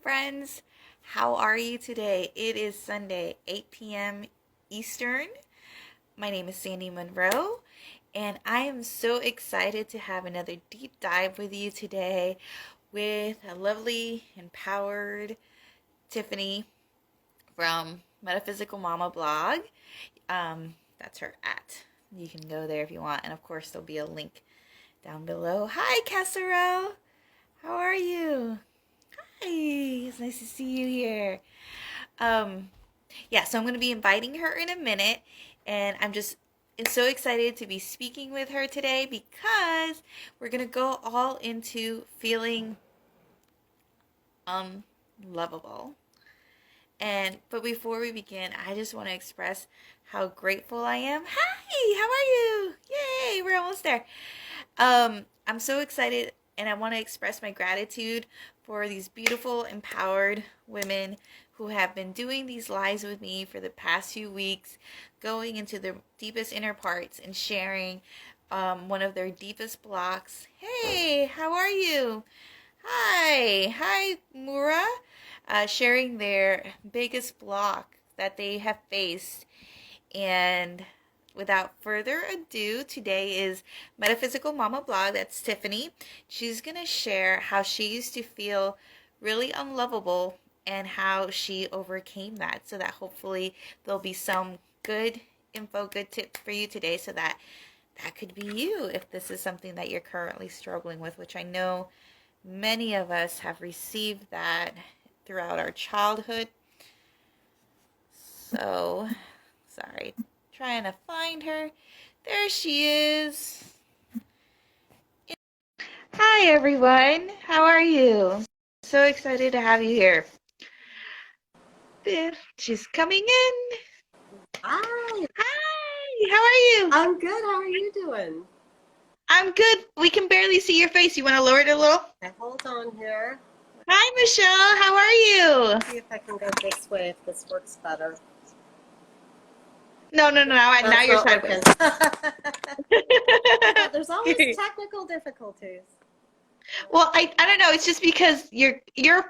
friends. How are you today? It is Sunday, 8 p.m. Eastern. My name is Sandy Munroe, and I am so excited to have another deep dive with you today with a lovely, empowered Tiffany from Metaphysical Mama blog. That's her @ You can go there if you want, and of course there'll be a link down below. Hi, Casserole. How are you? Hi, it's nice to see you here. So I'm going to be inviting her in a minute, and I'm so excited to be speaking with her today because we're going to go all into feeling unlovable. But before we begin, I just want to express how grateful I am. Hi, how are you? Yay, we're almost there. I'm so excited, and I want to express my gratitude for these beautiful, empowered women who have been doing these lives with me for the past few weeks, going into their deepest inner parts and sharing one of their deepest blocks. Hey, how are you? Hi, Mura. Sharing their biggest block that they have faced. And without further ado, today is Metaphysical Mama blog. That's Tiffany. She's going to share how she used to feel really unlovable and how she overcame that, so that hopefully there'll be some good info, good tips for you today, so that could be you if this is something that you're currently struggling with, which I know many of us have received that throughout our childhood. So, sorry, trying to find her. There she is. Hi, everyone. How are you? So excited to have you here. She's coming in. Hi. Hi, how are you? I'm good. How are you doing? I'm good. We can barely see your face. You want to lower it a little? Okay, hold on here. Hi, Michelle. How are you? See if I can go this way, if this works better. No. Now you're sideways. There's always technical difficulties. Well, I don't know. It's just because you're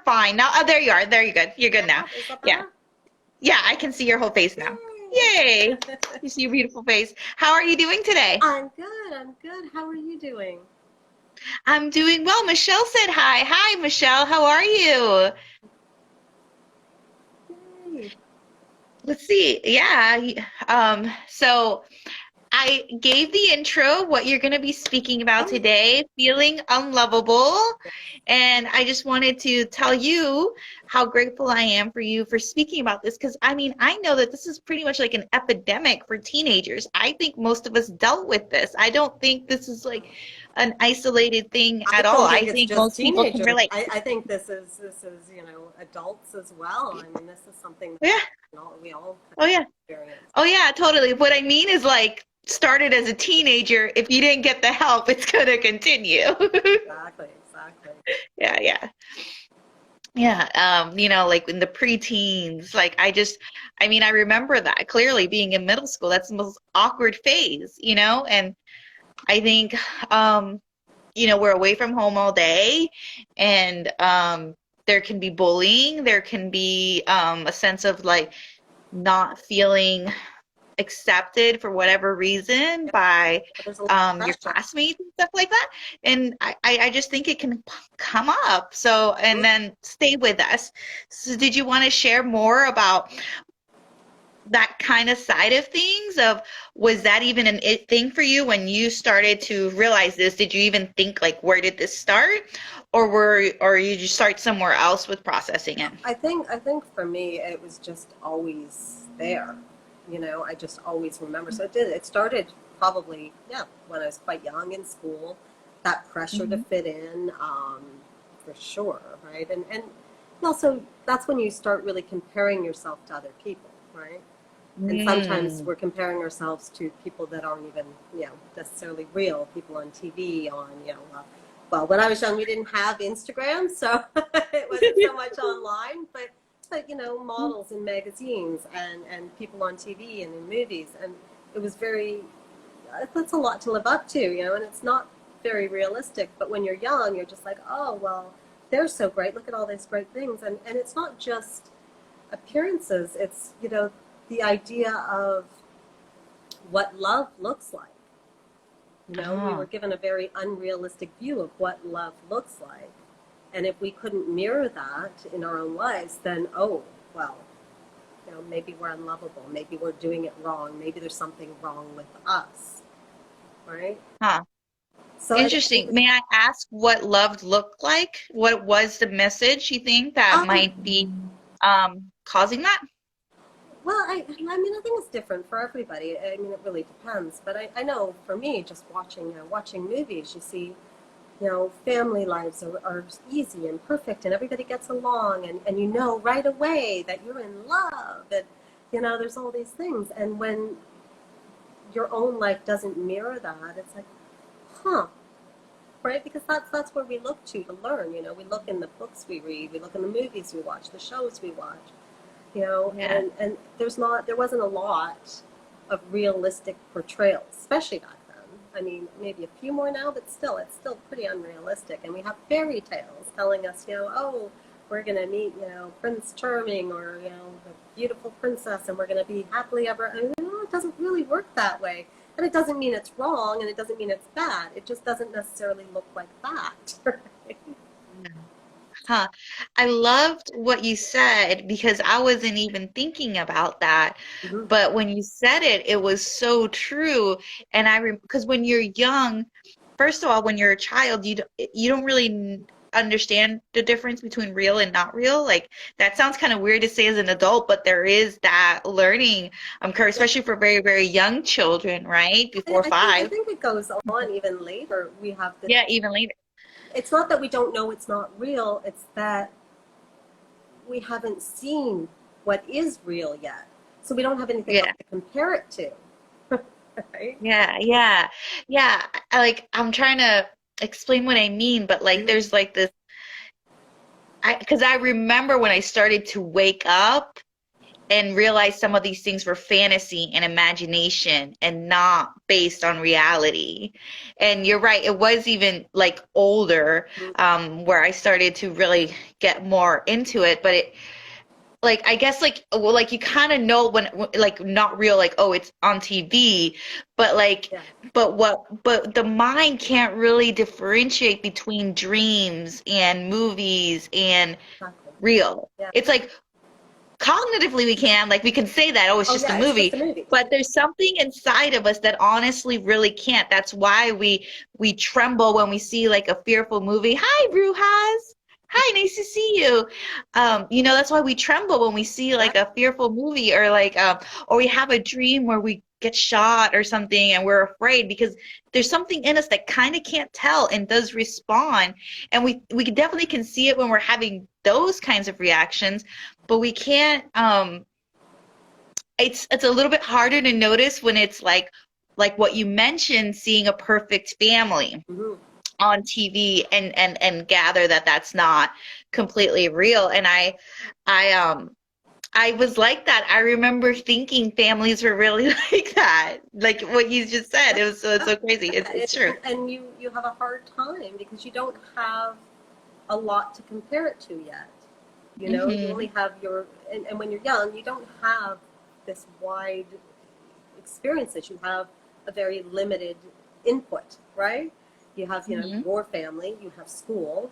fine now. Oh, there you are. There you're good. You're good now. Is that Yeah. better? Yeah, I can see your whole face now. Yay! You see your beautiful face. How are you doing today? I'm good. How are you doing? I'm doing well. Michelle said hi. Hi, Michelle. How are you? Yay. Let's see. Yeah. So I gave the intro, what you're going to be speaking about today, feeling unlovable. And I just wanted to tell you how grateful I am for you for speaking about this. Because, I mean, I know that this is pretty much like an epidemic for teenagers. I think most of us dealt with this. I don't think this is like an isolated thing at all. I think most people can relate. I think this is adults as well. I mean, this is something that we all experience. Oh yeah, totally. What I mean is, like, started as a teenager. If you didn't get the help, it's going to continue. Exactly. Yeah. Like in the preteens, like I remember that clearly, being in middle school. That's the most awkward phase, and I think, we're away from home all day, and there can be bullying. There can be a sense of like not feeling accepted for whatever reason by your classmates and stuff like that. And I just think it can come up. So, and then stay with us. So did you want to share more about that kind of side of things? Was that even an it thing for you when you started to realize this? Did you even think, like, where did this start? Or you just start somewhere else with processing it? I think for me, it was just always there. I just always remember. So it started probably, when I was quite young in school, that pressure to fit in, for sure, right? And also, that's when you start really comparing yourself to other people, right? And sometimes we're comparing ourselves to people that aren't even, necessarily real, people on TV, well, when I was young, we didn't have Instagram, so it wasn't so much online, but models in magazines and people on TV and in movies. And it was that's a lot to live up to, and it's not very realistic. But when you're young, you're just like, oh, well, they're so great. Look at all these great things. And it's not just appearances. It's, the idea of what love looks like. We were Oh, given a very unrealistic view of what love looks like. And if we couldn't mirror that in our own lives, then, oh, well, maybe we're unlovable. Maybe we're doing it wrong. Maybe there's something wrong with us, right? huh. So I think Interesting. May I ask what love looked like? What was the message you think that um, might be causing that? well, I think it's different for everybody. I mean, it really depends. But I know for me, just watching movies, you see, family lives are easy and perfect, and everybody gets along, and you know right away that you're in love, and there's all these things. And when your own life doesn't mirror that, it's like, huh, right? Because that's where we look to learn. We look in the books we read, we look in the movies we watch, the shows we watch. Yeah. And there wasn't a lot of realistic portrayals, especially back then. I mean, maybe a few more now, but still, it's still pretty unrealistic. And we have fairy tales telling us, oh, we're going to meet, Prince Charming, or, the beautiful princess, and we're going to be happily ever. And, it doesn't really work that way. And it doesn't mean it's wrong, and it doesn't mean it's bad. It just doesn't necessarily look like that. Right? Huh. I loved what you said because I wasn't even thinking about that. Mm-hmm. But when you said it, it was so true. And because when you're young, first of all, when you're a child, you don't really understand the difference between real and not real. Like that sounds kind of weird to say as an adult, but there is that learning curve, especially for very, very young children, right? Before I 5. think it goes on even later. We have this. Yeah, even later. It's not that we don't know it's not real. It's that we haven't seen what is real yet, so we don't have anything else Yeah. to compare it to. Right? Yeah, yeah, yeah. I'm trying to explain what I mean, but like Mm-hmm. there's like this because I remember when I started to wake up and realize some of these things were fantasy and imagination and not based on reality. And you're right, it was even like older where I started to really get more into it, but it like I guess like well like you kind of know when like not real like oh it's on TV but like Yeah, but the mind can't really differentiate between dreams and movies and exactly. real. Yeah. It's like cognitively we can like we can say that oh it's Oh, just a yeah. It's just movie a movie. but there's something inside of us that honestly really can't. That's why we tremble when we see like a fearful movie. Hi Brujas, hi, nice to see you. That's why we tremble when we see Yeah. like a fearful movie or like or we have a dream where we get shot or something and we're afraid because there's something in us that kind of can't tell and does respond. And we definitely can see it when we're having those kinds of reactions, but we can't it's a little bit harder to notice when it's like what you mentioned, seeing a perfect family Mm-hmm. on TV and gather that that's not completely real. And I was like that. I remember thinking families were really like that, like what you just said. Yeah. It's so crazy. It's true. And you have a hard time because you don't have a lot to compare it to yet. You only Hmm. have and when you're young, you don't have this wide experiences. You have a very limited input, right? You have, Hmm. your family, you have school,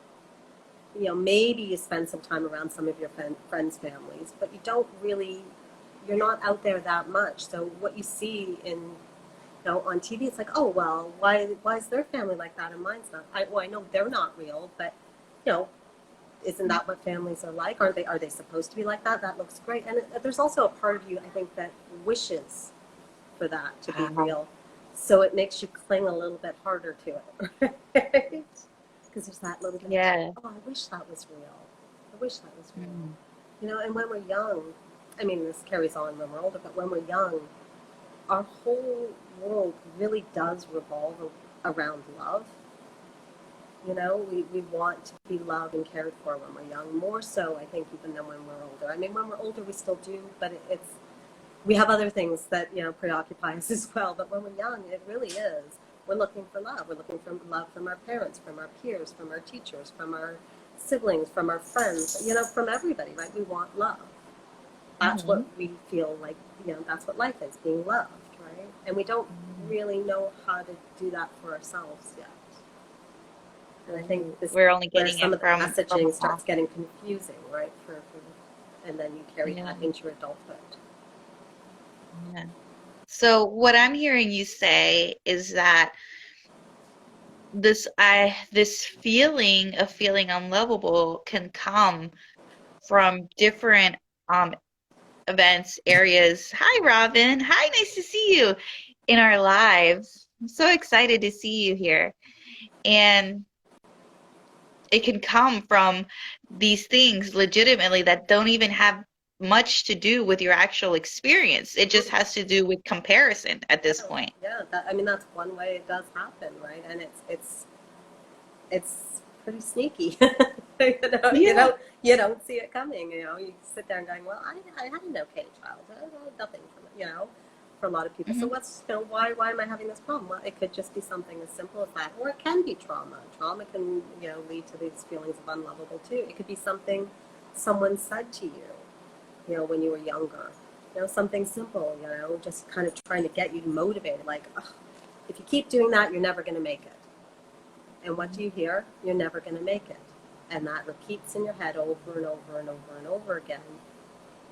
maybe you spend some time around some of your friends' families, but you don't really, you're not out there that much. So what you see on TV, it's like, oh, well, why is their family like that and mine's not? I know they're not real, but, you know, isn't that what families are like? Are they supposed to be like that? That looks great. And there's also a part of you, I think, that wishes for that to be real. So it makes you cling a little bit harder to it, right? Because there's that little bit of, Yeah. oh, I wish that was real. I wish that was real. Mm. And when we're young, I mean, this carries on when we're older, but when we're young, our whole world really does revolve around love. We want to be loved and cared for when we're young, more so, I think, even than when we're older. I mean, when we're older, we still do, but we have other things that, preoccupy us as well. But when we're young, it really is. We're looking for love. We're looking for love from our parents, from our peers, from our teachers, from our siblings, from our friends, you know, from everybody, right? We want love. That's what Hmm. we feel like, you know, that's what life is, being loved, right? And we don't really know how to do that for ourselves yet. And I think this is We're only where getting some it of the from messaging a past. starts getting confusing, right? And then you carry Yeah. that into your adulthood. Yeah. So what I'm hearing you say is that this feeling of feeling unlovable can come from different um events, areas. Hi, Robin. Hi, nice to see you in our lives. I'm so excited to see you here. And it can come from these things legitimately that don't even have much to do with your actual experience. It just has to do with comparison at this Yeah, point. yeah. I mean, that's one way it does happen, right? And it's pretty sneaky. Yeah. You don't see it coming. You know, you sit there and going, well, I had an okay childhood, nothing from it, you know, for a lot of people. So Hmm. what's, you know, why am I having this problem? Well, it could just be something as simple as that, or it can be trauma. Trauma can, you know, lead to these feelings of unlovable too. It could be something someone said to you know, when you were younger. You know, something simple, you know, just kind of trying to get you motivated, like, ugh, if you keep doing that, you're never going to make it. And what do you hear? You're never going to make it. And that repeats in your head over and over and over and over again,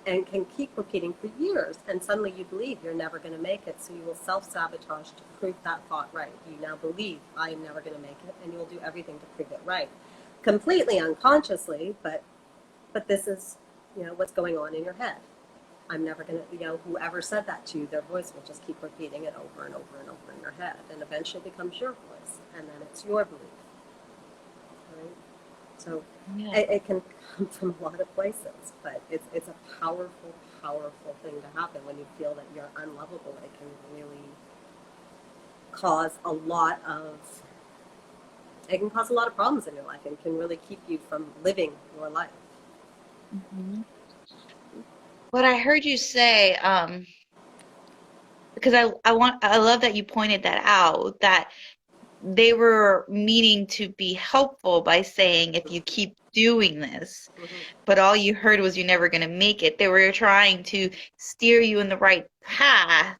and can keep repeating for years. And suddenly you believe you're never going to make it. So you will self sabotage to prove that thought right. You now believe I am never going to make it, and you will do everything to prove it right. Completely unconsciously, but this is, you know, what's going on in your head. I'm never going to, you know, whoever said that to you, their voice will just keep repeating it over and over and over in your head, and eventually it becomes your voice, and then it's your belief, right? So Yeah. it can come from a lot of places, but it's a powerful, powerful thing to happen when you feel that you're unlovable. It can really cause a lot of, it can cause a lot of problems in your life and can really keep you from living your life. Hmm. What I heard you say, because I love that you pointed that out, that they were meaning to be helpful by saying if you keep doing this, Mm-hmm. but all you heard was you're never going to make it. They were trying to steer you in the right path,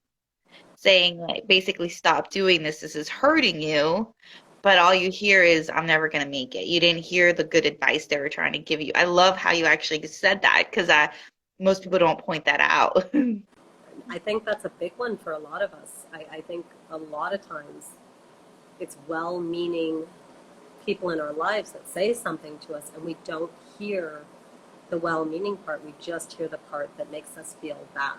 saying like basically stop doing this. This is hurting you. But all you hear is I'm never going to make it. You didn't hear the good advice they were trying to give you. I love how you actually said that because most people don't point that out. I think that's a big one for a lot of us. I think a lot of times it's well meaning people in our lives that say something to us, and we don't hear the well meaning part. We just hear the part that makes us feel bad.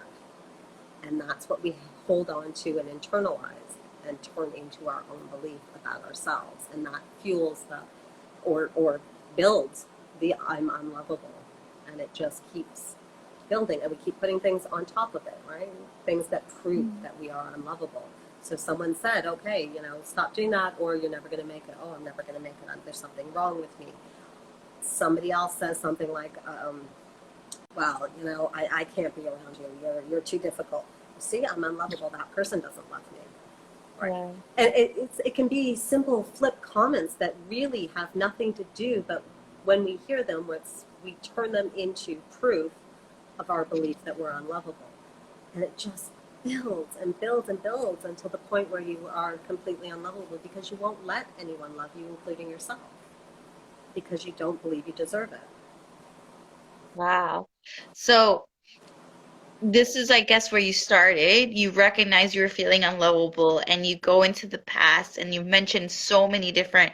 And that's what we hold on to and internalize and turn into our own belief about ourselves. And that fuels the, or builds the I'm unlovable. And it just keeps building. And we keep putting things on top of it, right? Things that prove that we are unlovable. So someone said, okay, you know, stop doing that or you're never going to make it. Oh, I'm never going to make it. There's something wrong with me. Somebody else says something like, well, you know, I can't be around you. You're too difficult. See, I'm unlovable. That person doesn't love me. Right. Yeah. And it can be simple flip comments that really have nothing to do, but when we hear them, we turn them into proof of our belief that we're unlovable. And it just builds and builds and builds until the point where you are completely unlovable because you won't let anyone love you, including yourself, because you don't believe you deserve it. Wow. So this is, I guess, where you started. You recognize you were feeling unlovable and you go into the past and you mentioned so many different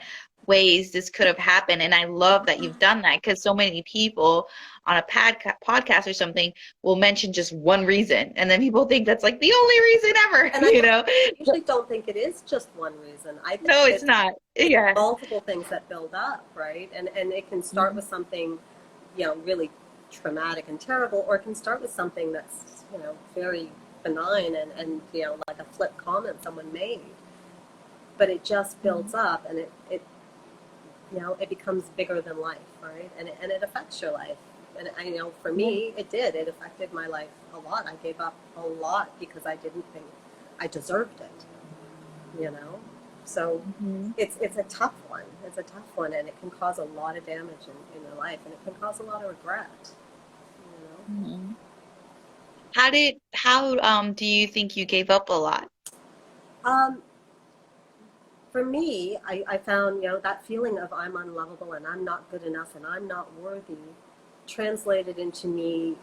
ways this could have happened. And I love that you've done that because so many people on a podcast or something will mention just one reason. And then people think that's like the only reason ever, And you know? I usually don't think it is just one reason. I think No, it's it's not. Yeah. multiple things that build up, right? And it can start with something, you know, really traumatic and terrible, or it can start with something that's, you know, very benign and you know, like a flip comment someone made. But it just builds up and it you know, it becomes bigger than life, right? And it affects your life. And I know for Yeah. me, it did. It affected my life a lot. I gave up a lot because I didn't think I deserved it, you know? So Mm-hmm. it's a tough one. It's a tough one, and it can cause a lot of damage in your life, and it can cause a lot of regret. You Mm-hmm. How do you think you gave up a lot? know. For me, I found, that feeling of I'm unlovable and I'm not good enough and I'm not worthy translated into me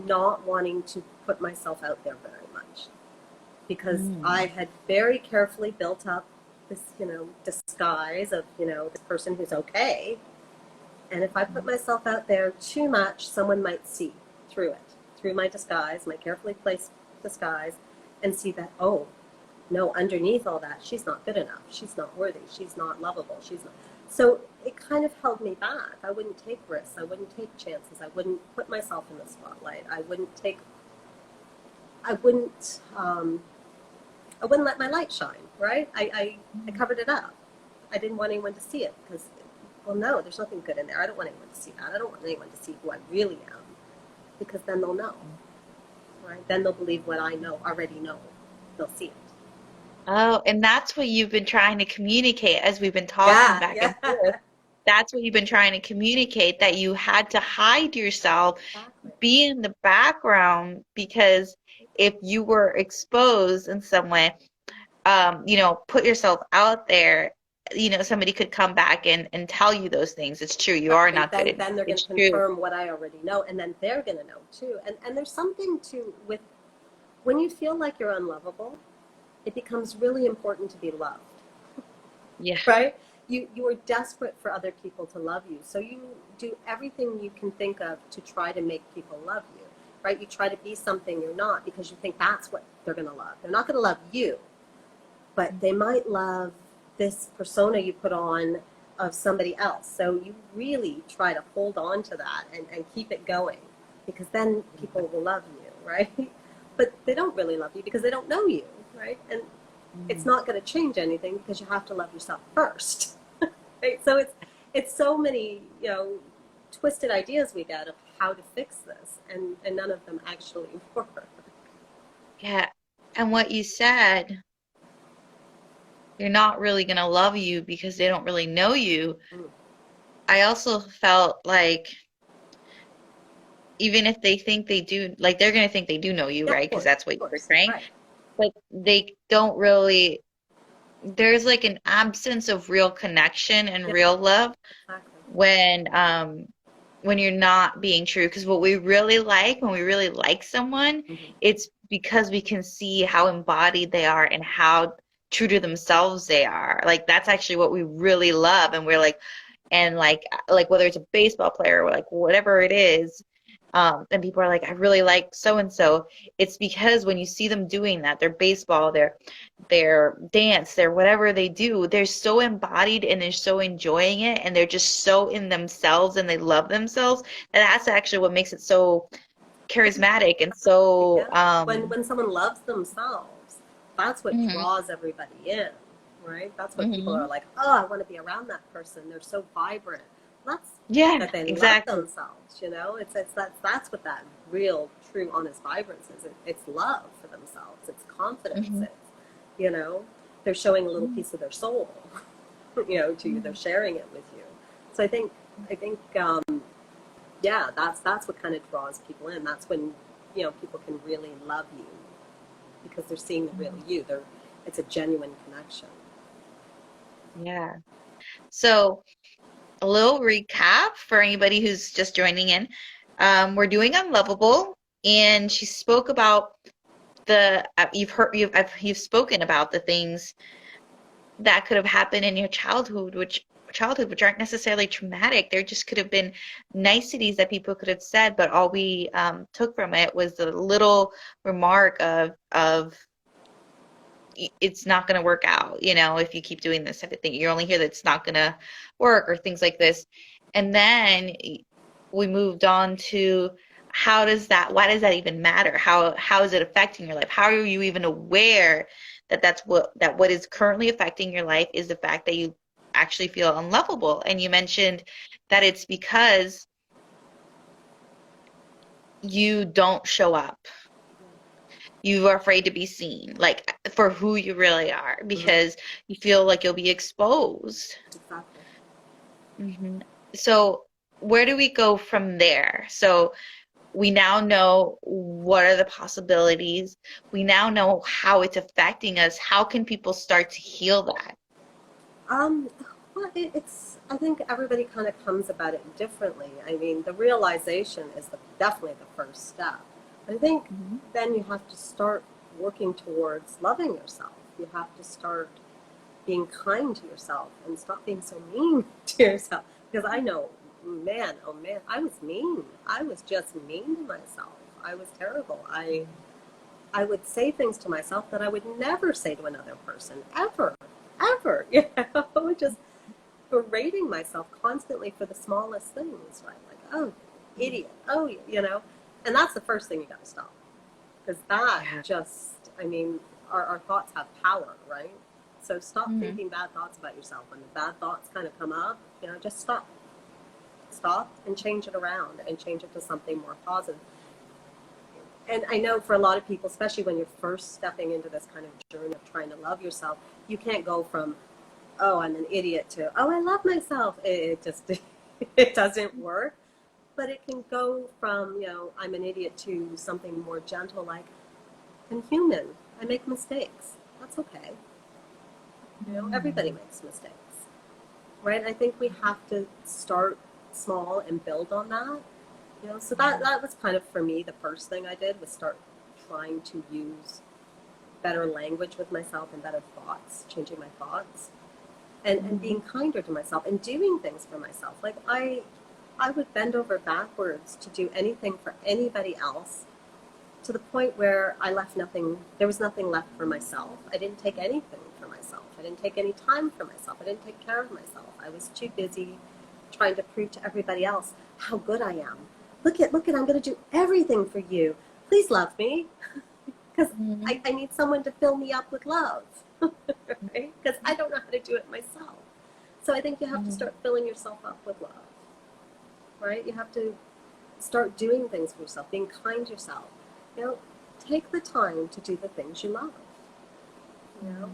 not wanting to put myself out there very much, because I Mm. had very carefully built up this, disguise of, this person who's okay. And if I put myself out there too much, someone might see through it, through my disguise, my carefully placed disguise, and see that, oh, no, underneath all that, she's not good enough. She's not worthy. She's not lovable. She's not. So it kind of held me back. I wouldn't take risks. I wouldn't take chances. I wouldn't put myself in the spotlight. I wouldn't, I wouldn't let my light shine, right? I covered it up. I didn't want anyone to see it because, well, no, there's nothing good in there. I don't want anyone to see that. I don't want anyone to see who I really am, because then they'll know, right? Then they'll believe what I already know. They'll see it. Oh, and that's what you've been trying to communicate as we've been talking Yeah, back yeah. and forth. That's what you've been trying to communicate, that you had to hide yourself, Exactly. be in the background, because if you were exposed in some way, put yourself out there, somebody could come back and tell you those things. It's true. You are Exactly. not good enough. Then they're going It's to true. confirm what I already know, and then they're going to know too. And there's something to with when you feel like you're unlovable, it becomes really important to be loved, Yeah. right? You are desperate for other people to love you, so you do everything you can think of to try to make people love you, right? You try to be something you're not because you think that's what they're going to love. They're not going to love you, but they might love this persona you put on of somebody else. So you really try to hold on to that and keep it going, because then people will love you, right? But they don't really love you because they don't know you, right? And it's Mhm. not going to change anything because you have to love yourself first, right? So it's so many, twisted ideas we get of how to fix this, and none of them actually work. Yeah. And what you said, you're not really going to love you because they don't really know you. Mm. I also felt like even if they think they do, like they're going to think they do know you, Yeah, right? Because that's what of you're course, portraying. right. But they don't really, there's like an absence of real connection and Yeah, real love exactly. when you're not being true. Because what we really like, when we really like someone, Mm-hmm. it's because we can see how embodied they are and how true to themselves they are. Like that's actually what we really love, and we're like, and like whether it's a baseball player or like whatever it is, and people are like, I really like so and so. It's because when you see them doing that, their baseball, their dance, their whatever they do, they're so embodied and they're so enjoying it, and they're just so in themselves and they love themselves. And that's actually what makes it so charismatic and so Yeah. When someone loves themselves, that's what mhm, draws everybody in, right? That's what people are mhm. like, oh, I want to be around that person. They're so vibrant. That's Yeah, that they love exactly. themselves. That's what that real, true, honest vibrance is. It's love for themselves. It's confidence. Hmm. You know, they're showing a little piece of their soul, to you. They're sharing it with you. So I think, yeah, that's what kind of draws people in. That's when people can really love you because they're seeing the real you. It's a genuine connection. Yeah. So a little recap for anybody who's just joining in. We're doing Unlovable, and she spoke about you've spoken about the things that could have happened in your childhood, which aren't necessarily traumatic. There just could have been niceties that people could have said, but all we took from it was the little remark of it's not going to work out, if you keep doing this type of thing. You only hear that it's not going to work or things like this. And then we moved on to why does that even matter? How is it affecting your life? How are you even aware that what is currently affecting your life is the fact that you actually feel unlovable? And you mentioned that it's because you don't show up. you are afraid to be seen, like for who you really are, Mhm. because you feel like you'll be exposed. Exactly. Hmm. So where do we go from there? So we now know what are the possibilities. We now know how it's affecting us. How can people start to heal that? Um, well, I think everybody kind of comes about it differently. I mean, the realization is definitely the first step. I think Hmm. then you have to start working towards loving yourself. You have to start being kind to yourself and stop being so mean to yourself. Because I know, man, oh man, I was mean. I was just mean to myself. I was terrible. I would say things to myself that I would never say to another person, ever, ever. You know, just berating myself constantly for the smallest things, right? Like, oh, idiot, oh, you know. And that's the first thing you got to stop. Because that Yeah. just, I mean, our thoughts have power, right? So stop Hmm. thinking bad thoughts about yourself. When the bad thoughts kind of come up, you know, just stop. Stop and change it around and change it to something more positive. And I know for a lot of people, especially when you're first stepping into this kind of journey of trying to love yourself, you can't go from, oh, I'm an idiot to, oh, I love myself. It just, it doesn't work. But it can go from, you know, I'm an idiot to something more gentle, like, I'm human. I make mistakes. That's okay. You know, everybody Hmm. makes mistakes, right? I think we have to start small and build on that. You know, so that was kind of for me the first thing I did was start trying to use better language with myself and better thoughts, changing my thoughts, and Hmm. being kinder to myself and doing things for myself. Like I would bend over backwards to do anything for anybody else to the point where I left nothing, there was nothing left for myself. I didn't take anything for myself. I didn't take any time for myself. I didn't take care of myself. I was too busy trying to prove to everybody else how good I am. Look at, I'm going to do everything for you. Please love me because Hmm. I need someone to fill me up with love, right? Because I don't know how to do it myself. So I think you have to Hmm. start filling yourself up with love, right? You have to start doing things for yourself, being kind to yourself. You know, take the time to do the things you love. You know,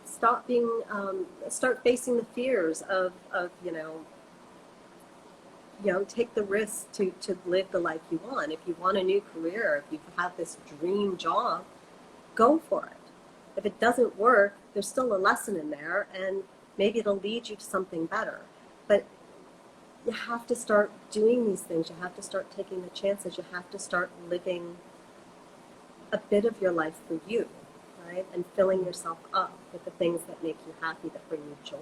start facing the fears of take the risk to live the life you want. If you want a new career, if you have this dream job, go for it. If it doesn't work, there's still a lesson in there, and maybe it'll lead you to something better. But you have to start doing these things. You have to start taking the chances. You have to start living a bit of your life for you, right? And filling yourself up with the things that make you happy, that bring you joy.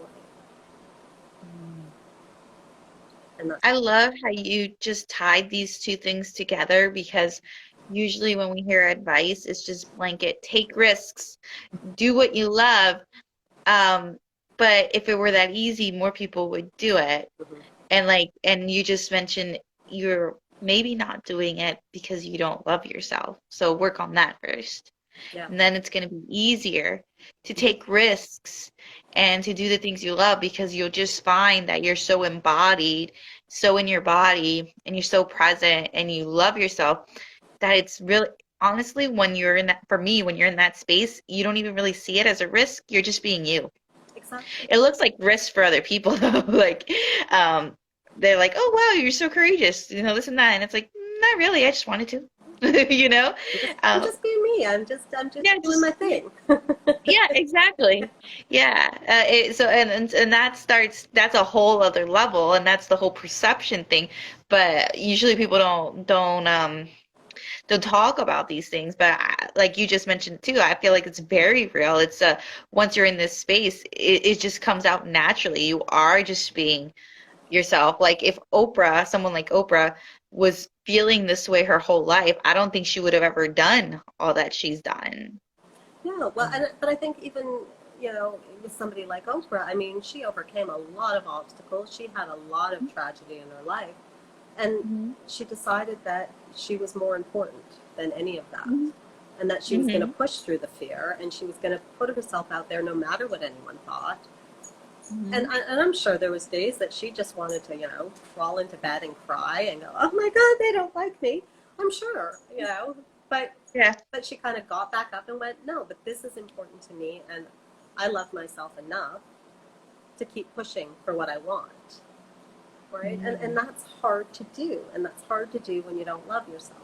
And that's I love how you just tied these two things together, because usually when we hear advice, it's just blanket, take risks, do what you love. Um, but if it were that easy, more people would do it. mm-hmm. And you just mentioned you're maybe not doing it because you don't love yourself. So work on that first. Yeah. And then it's going to be easier to Mm-hmm. take risks and to do the things you love, because you'll just find that you're so embodied, so in your body, and you're so present and you love yourself, that it's really, honestly, when you're in that, for me, when you're in that space, you don't even really see it as a risk. You're just being you. Exactly. It looks like risk for other people though. Like, um, they're like, "Oh wow, you're so courageous," this and that, and it's like, Not really. I just wanted to." You know, I'm um, just being me. I'm just yeah, doing my yeah, thing. yeah, exactly. Yeah. And that starts. That's a whole other level, and that's the whole perception thing. But usually people don't talk about these things. But like you just mentioned too, I feel like it's very real. It's once you're in this space, it just comes out naturally. You are just being yourself. Like if someone like Oprah, was feeling this way her whole life, I don't think she would have ever done all that she's done. Yeah. Well, but I think even with somebody like Oprah, I mean, she overcame a lot of obstacles. She had a lot of tragedy in her life, and Mm-hmm. she decided that she was more important than any of that, Hmm. and that she was going to Hmm. push through the fear, and she was going to put herself out there no matter what anyone thought. And, Hmm. and I'm sure there was days that she just wanted to, crawl into bed and cry and go, "Oh my God, they don't like me." I'm sure. but Yeah. she kind of got back up and went, no, but this is important to me, and I love myself enough to keep pushing for what I want, right? And that's hard to do, and that's hard to do when you don't love yourself,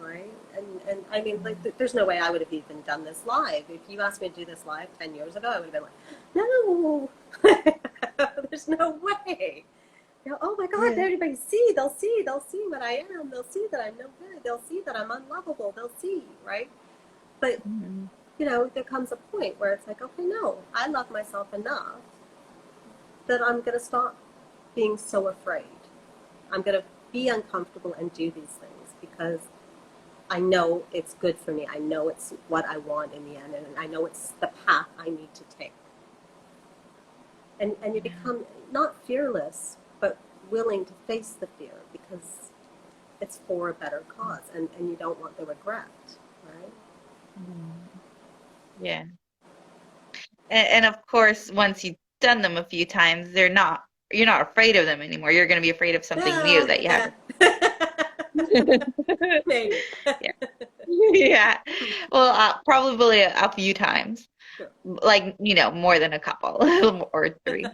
right? And I mean, like, there's no way I would have even done this live. If you asked me to do this live 10 years ago, I would have been like, no, there's no way. You know, oh my God, Yeah. everybody see, they'll see what I am. They'll see that I'm no good. They'll see that I'm unlovable. They'll see, right? But, Mm-hmm. you know, there comes a point where it's like, okay, no, I love myself enough that I'm going to stop being so afraid. I'm going to be uncomfortable and do these things because I know it's good for me. I know it's what I want in the end, and I know it's the path I need to take. And you become not fearless, but willing to face the fear because it's for a better cause, and you don't want the regret, right? Yeah. And of course, once you've done them a few times, you're not afraid of them anymore. You're going to be afraid of something new that you Yeah. haven't. Maybe. Yeah. Yeah. Well, probably a few times, Sure. like, more than a couple or three.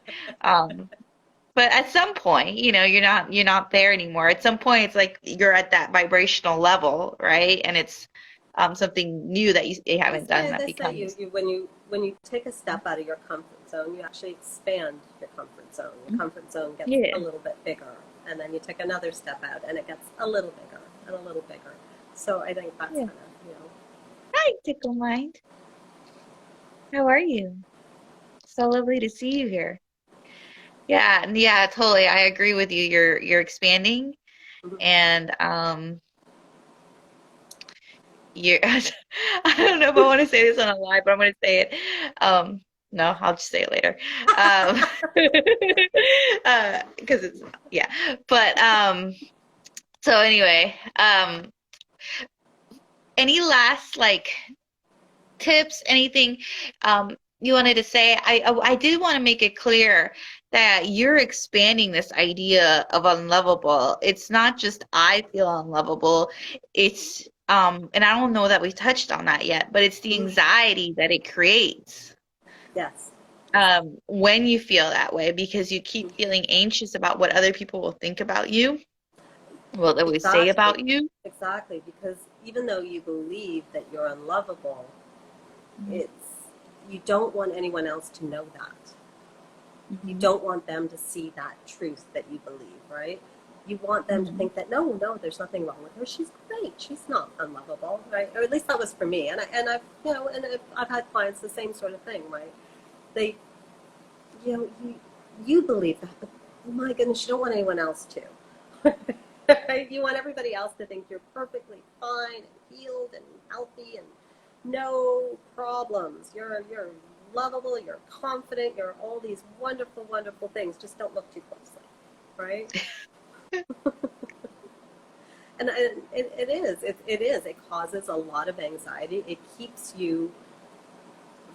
Um, but at some point, you're not there anymore. At some point, it's like you're at that vibrational level, right? And it's something new that you haven't done that They say becomes. when you take a step out of your comfort zone, you actually expand your comfort zone. Your comfort zone gets a Yeah. little bit bigger, and then you take another step out, and it gets a little bigger and a little bigger. So I think that's Yeah. kind of, you know, Hi, Tickle Mind. How are you? So lovely to see you here. Yeah, yeah, totally. I agree with you. You're expanding mhm. and you're I don't know if I want to say this on a live, but I'm gonna say it. No, I'll just say it later. Um because it's yeah. But so anyway, any last like tips, anything you wanted to say? I did want to make it clear that you're expanding this idea of unlovable. It's not just I feel unlovable. It's and I don't know that we touched on that yet, but it's the Mhm. anxiety that it creates Yes, when you feel that way because you mhm. keep feeling anxious about what other people will think about you, what they will say Exactly, about you. exactly. Because even though you believe that you're unlovable, it's you don't want anyone else to know that. You Mm-hmm. don't want them to see that truth that you believe, right? You want them to Mm-hmm. think that no, there's nothing wrong with her. She's great. She's not unlovable, right? Or at least that was for me. And I've you know, and I've had clients the same sort of thing, right? They, you know, you believe that, but oh my goodness, you don't want anyone else to. Right? You want everybody else to think you're perfectly fine and healed and healthy and no problems. You're lovable, you're confident, you're all these wonderful, wonderful things. Just don't look too closely, right? And it is. It is. It causes a lot of anxiety. It keeps you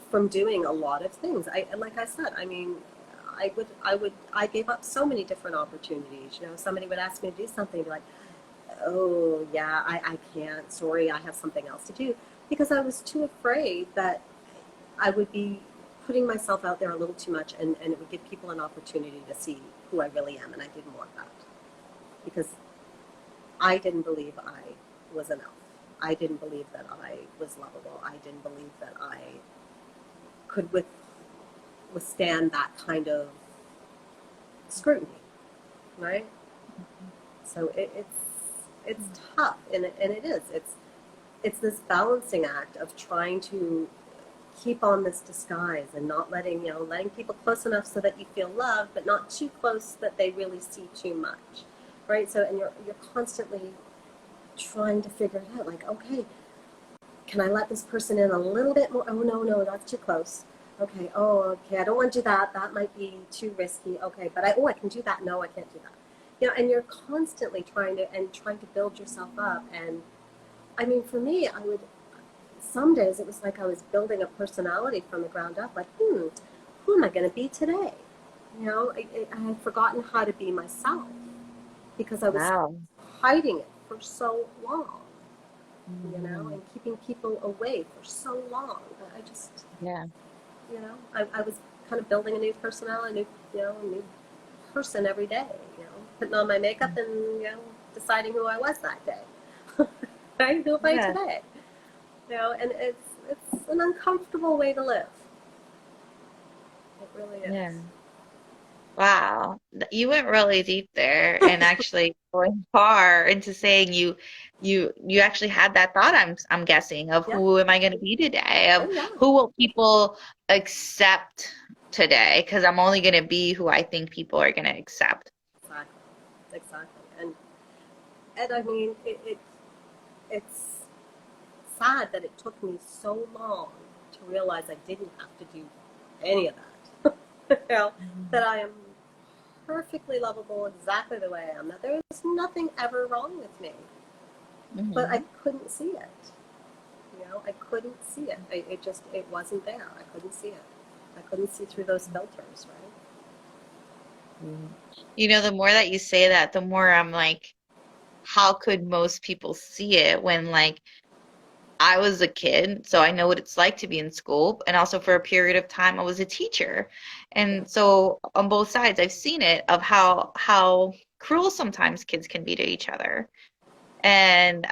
from doing a lot of things. Like I said, I mean, I gave up so many different opportunities. You know, somebody would ask me to do something, be like, oh yeah, I can't. Sorry, I have something else to do, because I was too afraid that I would be putting myself out there a little too much, and it would give people an opportunity to see who I really am, and I didn't want that because I didn't believe I was enough. I didn't believe that I was lovable. I didn't believe that I could withstand that kind of scrutiny, right? So it's tough, and it is. It's this balancing act of trying to keep on this disguise and not letting people close enough so that you feel loved, but not too close that they really see too much, right? So, and you're constantly trying to figure it out. Like, okay, can I let this person in a little bit more? Oh no, that's too close. Okay, oh okay, I don't want to do that. That might be too risky. Okay, but I can do that. No, I can't do that. You know, and you're constantly trying to build yourself up. And I mean, for me, I would some days it was like I was building a personality from the ground up. Like, who am I going to be today? You know, I had forgotten how to be myself because I was Wow. hiding it for so long. Mm-hmm. and keeping people away for so long. I just, Yeah. I was kind of building a new personality, a new person every day, putting on my makeup and, deciding who I was that day. Right? Who am I Yeah. today? And it's an uncomfortable way to live. It really Yeah. is. Wow. You went really deep there and actually going far into saying you actually had that thought, I'm guessing, of Yeah. who am I going to be today? Of Oh yeah. who will people accept today? Because I'm only going to be who I think people are going to accept. Exactly. Exactly. And I mean, it's sad that it took me so long to realize I didn't have to do any of that. That I am perfectly lovable exactly the way I am. That there is nothing ever wrong with me. But I Mm-hmm. couldn't see it. I couldn't see it. It wasn't there. I couldn't see it. I couldn't see through those filters, right? You know, the more that you say that, the more I'm like, how could most people see it when like I was a kid, so I know what it's like to be in school. And also for a period of time, I was a teacher. Yeah. And so on both sides, I've seen it of how cruel sometimes kids can be to each other. And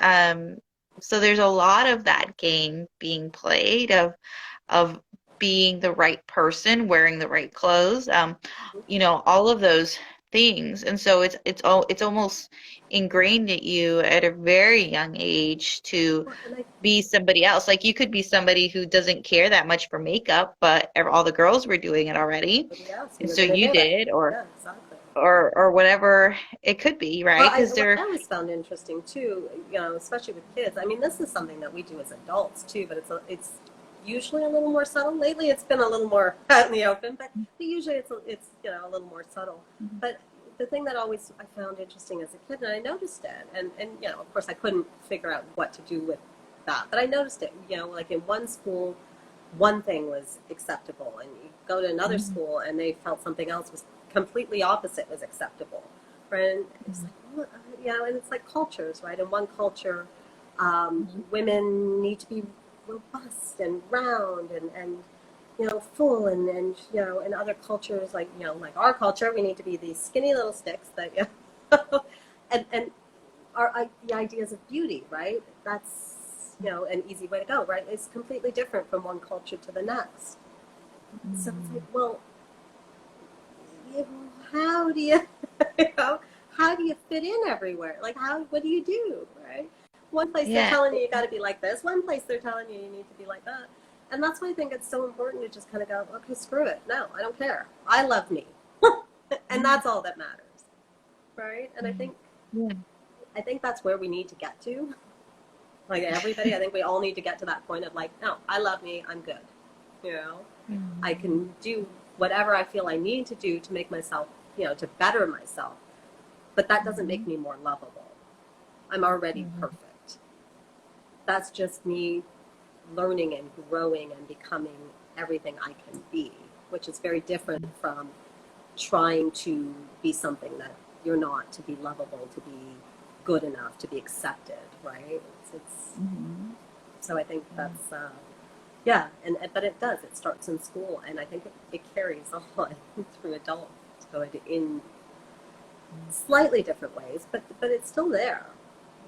so there's a lot of that game being played of being the right person, wearing the right clothes, all of those things. And so it's almost ingrained at you at a very young age to Well, and I be somebody else. Like you could be somebody who doesn't care that much for makeup, but all the girls were doing it already, Everybody else, and you're so going to you do it. did, or Yeah, exactly. or whatever it could be, Well, right? Because what I they're always found interesting too, especially with kids. I mean, this is something that we do as adults too, but it's usually a little more subtle. Lately, it's been a little more out in the open, but usually it's a little more subtle. But the thing that always I found interesting as a kid, and I noticed it, and of course, I couldn't figure out what to do with that, but I noticed it. Like in one school, one thing was acceptable, and you go to another Mhm, school, and they felt something else was completely opposite was acceptable. Right? And it's mhm, like, well, and it's like cultures, right? In one culture, mhm. women need to be robust and round and full, and in other cultures, like our culture, we need to be these skinny little sticks that, and the ideas of beauty, right? That's an easy way to go, right? It's completely different from one culture to the next. So it's like, Mhm. well, you how do you, how do you fit in everywhere? Like, what do you do, right? One place they're Yeah. telling you got to be like this. One place they're telling you need to be like that. And that's why I think it's so important to just kind of go, okay, screw it. No, I don't care. I love me, and Mhm. that's all that matters, right? And Mhm. Yeah. I think that's where we need to get to. Like everybody, I think we all need to get to that point of like, no, I love me. I'm good. You know, I Mhm. can do whatever I feel I need to do to make myself, to better myself. But that doesn't make Mhm. me more lovable. I'm already Mhm. perfect. That's just me learning and growing and becoming everything I can be, which is very different from trying to be something that you're not, to be lovable, to be good enough, to be accepted, right? Mhm. So I think Yeah. that's, yeah, but it does. It starts in school, and I think it carries on through adults, going to in slightly different ways, but it's still there.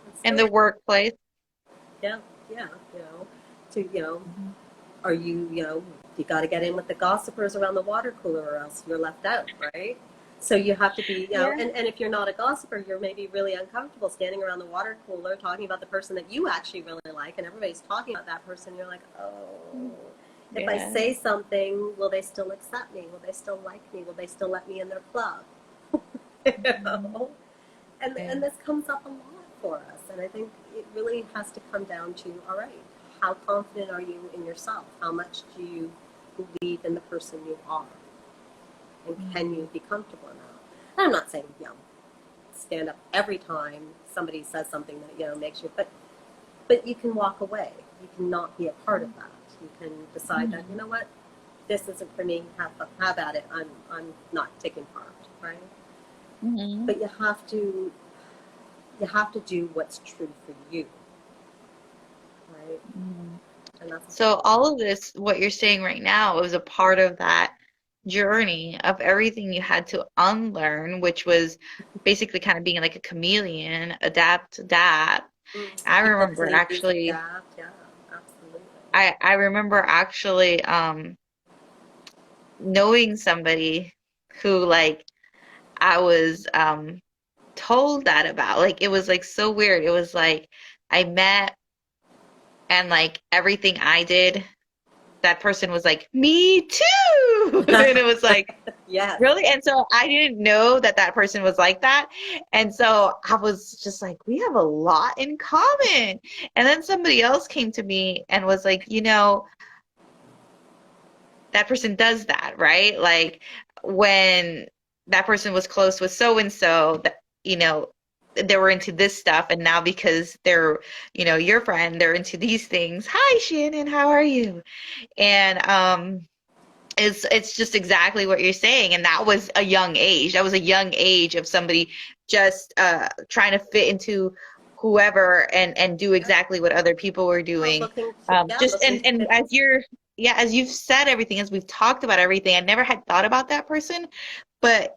It's In still the workplace. yeah, yeah. To Mhm. are you got to get in with the gossipers around the water cooler, or else you're left out, right? So you have to be, Yeah. and if you're not a gossiper, you're maybe really uncomfortable standing around the water cooler talking about the person that you actually really like, and everybody's talking about that person. You're like, oh, if I Yeah. say something, will they still accept me? Will they still like me? Will they still let me in their club? you Mhm. know? and Yeah. and this comes up a lot for us, and I think it really has to come down to, all right, how confident are you in yourself? How much do you believe in the person you are, and can Mhm. you be comfortable in that? And I'm not saying stand up every time somebody says something that makes you, but you can walk away. You can not be a part of that. You can decide that, you Mhm. know what, this isn't for me. Have at it. I'm not taking part, right? Mhm. But you have to do what's true for you. Mhm. And that's So all of this, what you're saying right now, was a part of that journey of everything you had to unlearn, which was basically kind of being like a chameleon, adapt, adapt. I people remember please, actually, adapt. Yeah, absolutely. I remember actually knowing somebody who like I was told that about. Like it was like so weird. It was like I met and like everything I did, that person was like, me too. And it was like, Yes. really? And so I didn't know that that person was like that. And so I was just like, we have a lot in common. And then somebody else came to me and was like, that person does that, right? Like when that person was close with so and so, that they were into this stuff, and now because they're, your friend, they're into these things. Hi, Shannon, how are you? And it's just exactly what you're saying, and that was a young age. That was a young age of somebody just trying to fit into whoever and do exactly what other people were Well, doing. looking to, yeah, Just looking to and fit as you're yeah, as you've said everything, as we've talked about everything, I never had thought about that person, but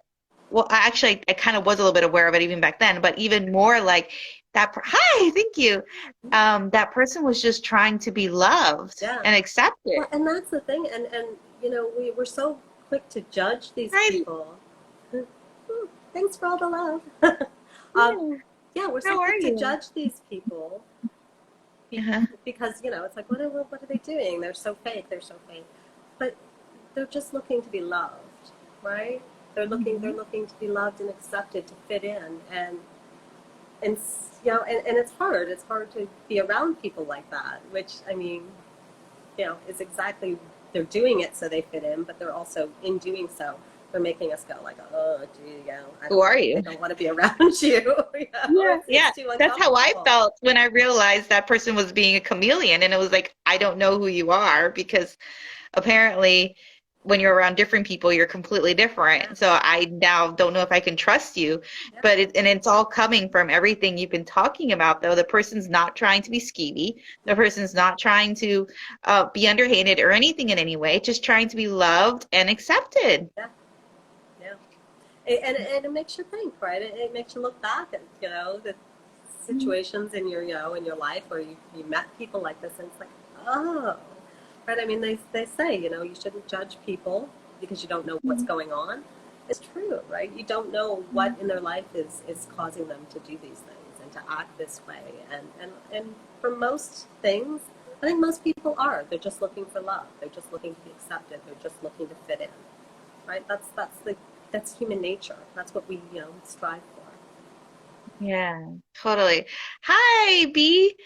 well, I kind of was a little bit aware of it even back then, but even more like hi, thank you. in. That person was just trying to be loved Yeah. and accepted. Well, and that's the thing, and we're so quick to judge these Hi, people. Thanks for all the love. um, yeah. yeah, we're so How are quick to you? judge these people Uh-huh. because it's like, what are they doing? They're so fake. They're so fake. But they're just looking to be loved, right? They're Mhm. looking to be loved and accepted, to fit in, and and it's hard. It's hard to be around people like that, which I mean, is exactly, they're doing it so they fit in, but they're also, in doing so, they're making us go like, oh, gee, Who are I you? don't want to be around you. Yeah, It's yeah. too That's how I uncomfortable. felt when I realized that person was being a chameleon. And it was like, I don't know who you are because apparently when you're around different people, you're completely Yeah, different. So I now don't know if I can trust you. yeah, And it's all coming from everything you've been talking about, though. The person's not trying to be skeevy. The person's not trying to be underhanded or anything in any way, just trying to be loved and accepted. yeah, yeah. And it makes you think, right? It makes you look back at the situations in your life where you met people like this, and it's like, oh, right. I mean, they say you shouldn't judge people because you don't know what's Mhm. going on. It's true, right? You don't know what in their life is causing them to do these things and to act this way. And for most things, I think most people are. They're just looking for love. They're just looking to be accepted. They're just looking to fit in, right? That's human nature. That's what we strive for. Yeah, totally. Hi, B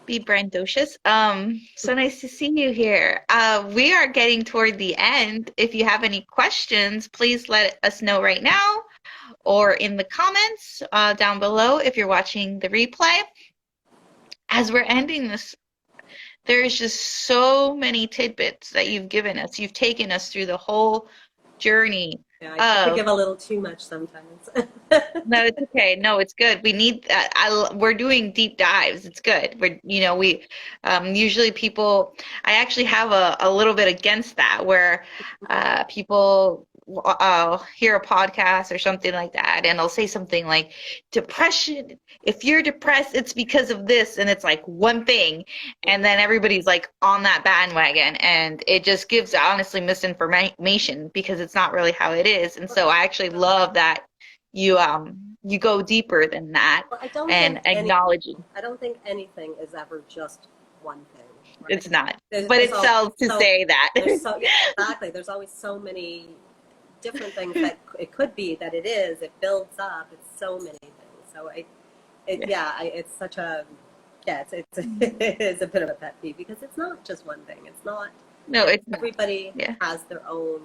Brandocious. So nice to see you here. We are getting toward the end. If you have any questions, please let us know right now or in the comments down below if you're watching the replay. As we're ending this, there is just so many tidbits that you've given us. You've taken us through the whole journey Yeah, I tend to of give a little too much sometimes. No, it's okay. No, it's good. We need we're doing deep dives. It's good. We usually people I actually have a little bit against that where people hear a podcast or something like that and they'll say something like depression. If you're depressed, it's because of this, and it's like one thing, and then everybody's like on that bandwagon, and it just gives honestly misinformation because it's not really how it is. And so I actually love that you go deeper than that Well, and acknowledging I don't think anything is ever just one thing, right? it's not. There's But there's it all sells to so say that. there's so yeah, exactly. There's always so many different things that it could be that it is. It builds up. It's so many things. So Yeah. it's such a it's it is a bit of a pet peeve because it's not just one thing. It's not. No, it's not. Everybody Yeah. has their own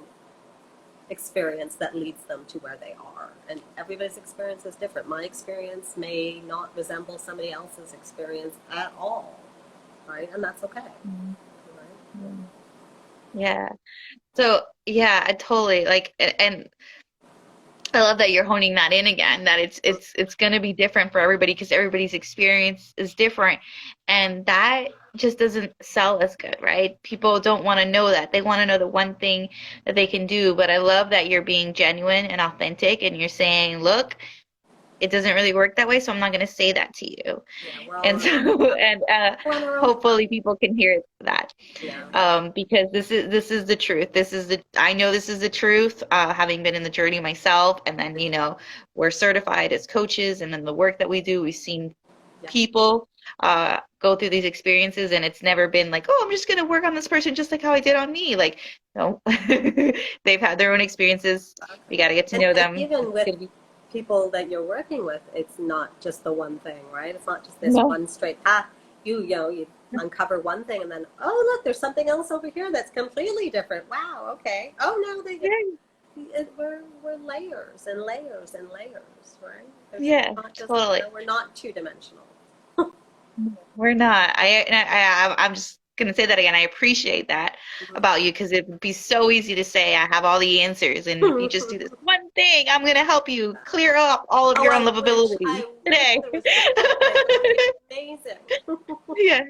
experience that leads them to where they are, and everybody's experience is different. My experience may not resemble somebody else's experience at all, right? And that's okay, Mhm. right? Yeah. So, yeah, I totally and I love that you're honing that in again, that it's going to be different for everybody because everybody's experience is different. And that just doesn't sell as good, right? People don't want to know that. They want to know the one thing that they can do. But I love that you're being genuine and authentic and you're saying, look, it doesn't really work that way, so I'm not going to say that to you. Yeah, we're all And on our own so, path. and We're on our own path. hopefully people can hear that, Yeah. because this is the truth. I know this is the truth. Having been in the journey myself, and then we're certified as coaches, and then the work that we do, we've seen Yeah. people go through these experiences, and it's never been like, oh, I'm just going to work on this person just like how I did on me. Like, no, they've had their own experiences. We got to get to know And them. even It's with gonna be people that you're working with, it's not just the one thing, right? It's not just this no. one straight path. You uncover one thing and then, oh, look, there's something else over here that's completely different. Wow, okay. Oh, no, we're layers and layers and layers, right? There's Yeah, not just, totally. we're not two-dimensional. We're not. I'm just gonna say that again. I appreciate that about you because it would be so easy to say I have all the answers, and if you just do this one thing, I'm gonna help you clear up all of Oh, your unlovability I wish today. there was one thing. It would be amazing. Yeah.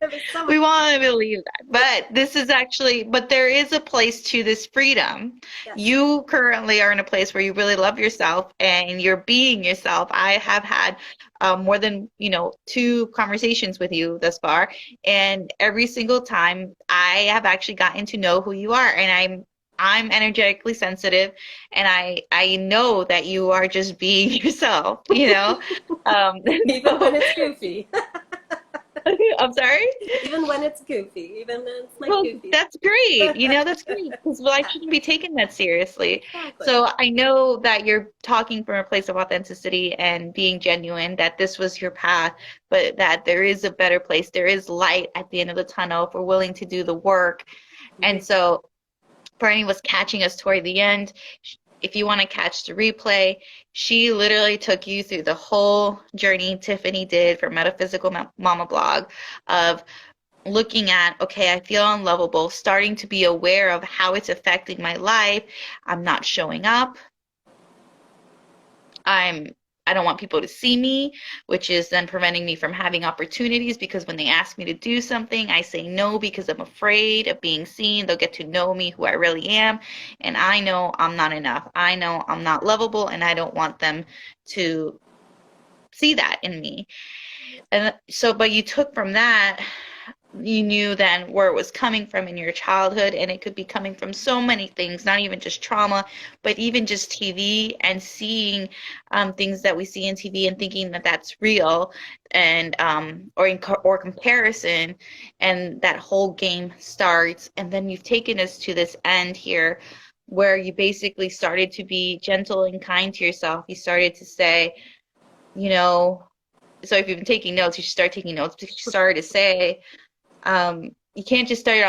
There'd be so much. We want to believe that. But there is a place to this freedom. Yes. You currently are in a place where you really love yourself and you're being yourself. I have had more than, two conversations with you thus far, and every single time I have actually gotten to know who you are, and I'm energetically sensitive, and I know that you are just being yourself. Even when it's goofy. I'm sorry? Even when it's goofy. Even when it's like Well, goofy. that's great. That's great because I shouldn't be taking that seriously. Exactly. So I know that you're talking from a place of authenticity and being genuine, that this was your path, but that there is a better place. There is light at the end of the tunnel if we're willing to do the work. And so Bernie was catching us toward the end. If you want to catch the replay, she literally took you through the whole journey Tiffany did for Metaphysical Mama blog of looking at, okay, I feel unlovable, starting to be aware of how it's affecting my life. I'm not showing up. I don't want people to see me, which is then preventing me from having opportunities because when they ask me to do something, I say no because I'm afraid of being seen. They'll get to know me, who I really am, and I know I'm not enough. I know I'm not lovable, and I don't want them to see that in me. And so, but you took from that, you knew then where it was coming from in your childhood, and it could be coming from so many things, not even just trauma, but even just TV and seeing things that we see in TV and thinking that that's real, and or comparison, and that whole game starts. And then you've taken us to this end here where you basically started to be gentle and kind to yourself. You started to say, so if you've been taking notes, you should start taking notes because you started to say, you can't just straight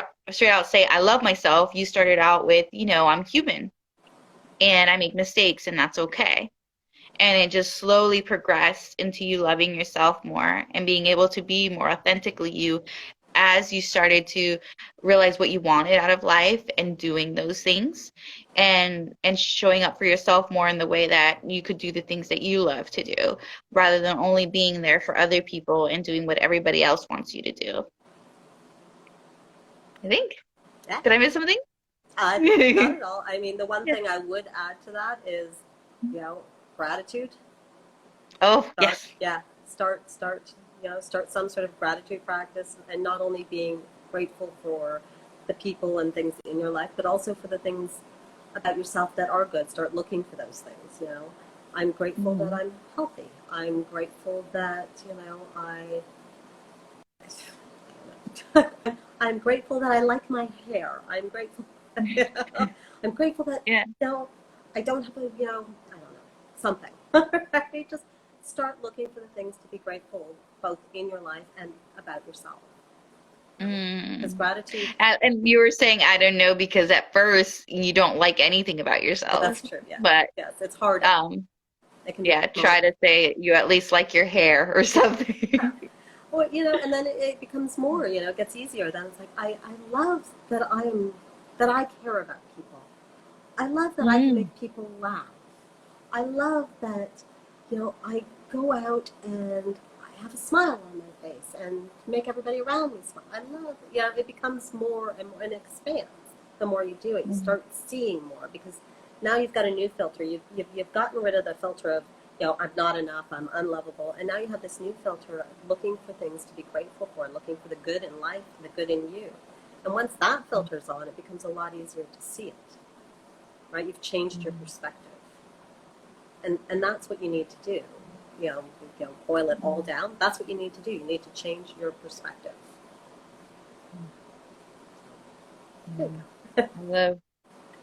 out say, I love myself. You started out with, I'm human and I make mistakes and that's okay. And it just slowly progressed into you loving yourself more and being able to be more authentically you as you started to realize what you wanted out of life and doing those things and showing up for yourself more in the way that you could do the things that you love to do rather than only being there for other people and doing what everybody else wants you to do. I think. Yeah. Did I miss something? Not at all. I mean, the one thing I would add to that is, gratitude. Oh, yes. Yeah. Start, start some sort of gratitude practice, and not only being grateful for the people and things in your life, but also for the things about yourself that are good. Start looking for those things, I'm grateful that I'm healthy. I'm grateful that, I'm grateful that I like my hair. I'm grateful. I'm grateful that I don't have a I don't know, something. Right? Just start looking for the things to be grateful both in your life and about yourself. Because gratitude. And you were saying I don't know because at first you don't like anything about yourself. That's true. Yeah. But yes, it's hard. It can try to say you at least like your hair or something. Well, and then it becomes more, it gets easier. Then it's like, I love that I care about people. I love that I can make people laugh. I love that, I go out and I have a smile on my face and make everybody around me smile. I love, it becomes more and more, and it expands. The more you do it, you Mhm. start seeing more because now you've got a new filter. You've gotten rid of the filter of, I'm not enough, I'm unlovable, and now you have this new filter of looking for things to be grateful for, looking for the good in life, the good in you. And once that filter's on, it becomes a lot easier to see it, right? You've changed your perspective. And that's what you need to do. Boil it all down. That's what you need to do. You need to change your perspective. There you Mhm. go.